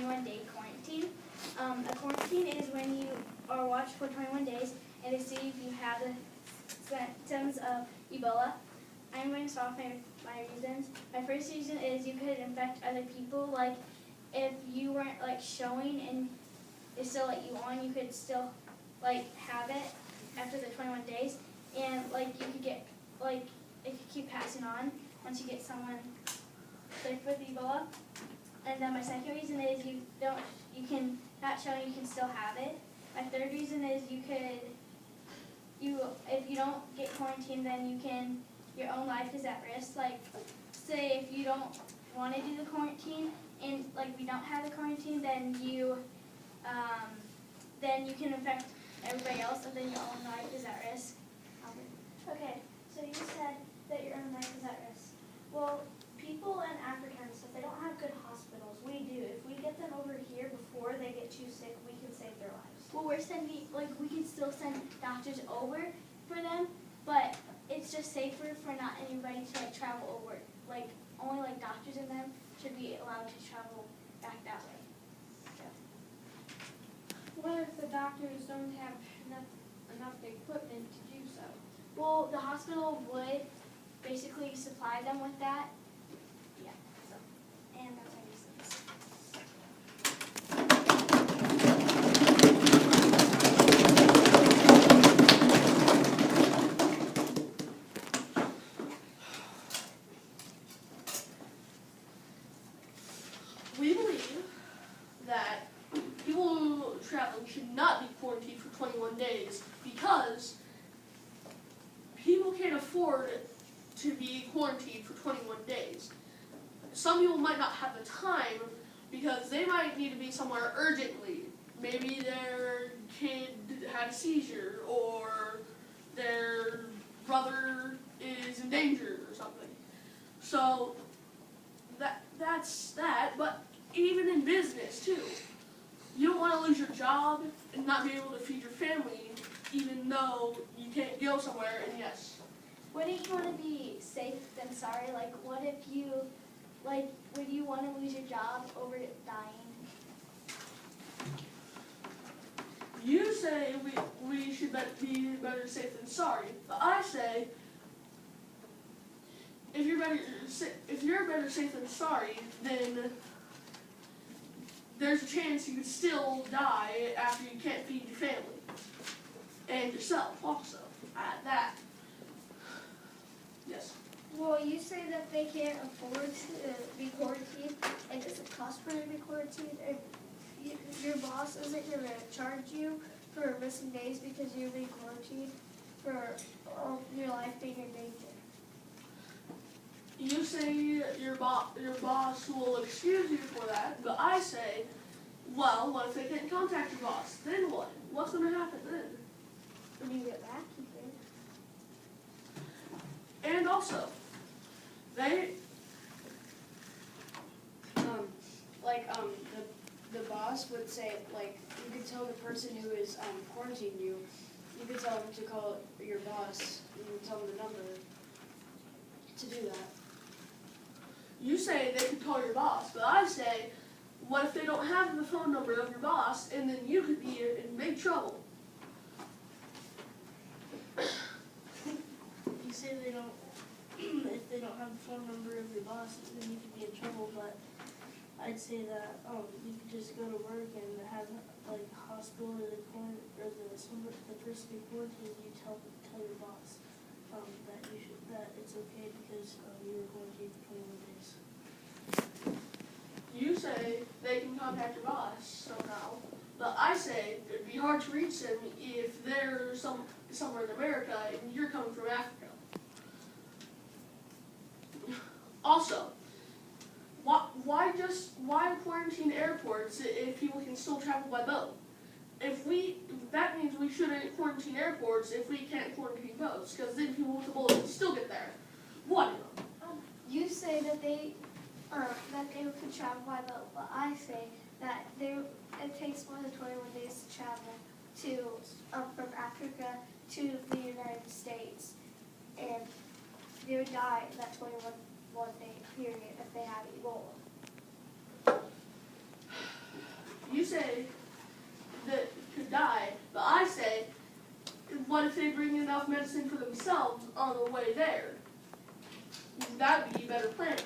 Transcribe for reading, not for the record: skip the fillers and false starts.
21-day quarantine. A quarantine is when you are watched for 21 days and to see if you have the symptoms of Ebola. I'm going to start off my reasons. My first reason is you could infect other people. Like if you weren't like showing and it still let you on, you could still like have it after the 21 days, and like you could get like it could keep passing on once you get someone sick with Ebola. And then my second reason is you can not showing, you can still have it. My third reason is if you don't get quarantined, then your own life is at risk. Like say if you don't want to do the quarantine and like we don't have the quarantine, then you can infect everybody else, and then your own life is at risk. Okay, so you said that your own life is at risk. Well, people in Africa and stuff, they don't have good hospitals. We do. If we get them over here before they get too sick, we can save their lives. Well, we can still send doctors over for them, but it's just safer for not anybody to like travel over. Like only like doctors in them should be allowed to travel back that way. So. What if the doctors don't have enough equipment to do so? Well, the hospital would basically supply them with that. Yeah. So, and that's my reasons. We believe that people traveling should not be quarantined for 21 days because people can't afford to be quarantined for 21 days. Some people might not have the time because they might need to be somewhere urgently. Maybe their kid had a seizure or their brother is in danger or something. So that's that, but even in business too. You don't want to lose your job and not be able to feed your family even though you can't go somewhere, and yes. Wouldn't you want to be safe than sorry? Like, what if would you want to lose your job over dying? You say we should be better safe than sorry, but I say if you're better safe than sorry, then there's a chance you could still die after you can't feed your family and yourself also at that. Yes. Well, you say that they can't afford to be quarantined, and does it cost for them to be quarantined? If your boss isn't going to charge you for missing days because you're being quarantined for your life being in danger. You say your boss will excuse you for that, but I say, well, what if they can't contact your boss? Then what? What's going to happen then? When you get back, you think. And also, The boss would say, like, you could tell the person who is quarantining you, you could tell them to call your boss and tell them the number to do that. you say they could call your boss, but I say, what if they don't have the phone number of your boss, and then you could be in big trouble? You say they don't, if they don't have the phone number of your boss, then you could be in trouble, but I'd say that you could just go to work and have like hospital or the person you quarantined, you tell your boss that it's okay because you were quarantined for 21 days. You say they can contact your boss somehow, but I say it'd be hard to reach them if they're somewhere in America and you're coming from Africa. Also, why quarantine airports if people can still travel by boat? That means we shouldn't quarantine airports if we can't quarantine boats, because then people with the boat can still get there. What? You say that they could travel by boat, but I say that it takes more than 21 days to travel from Africa to the United States, and they would die in that 21 day period if they had Ebola. you say that could die, but I say, what if they bring enough medicine for themselves on the way there? That'd be better planning.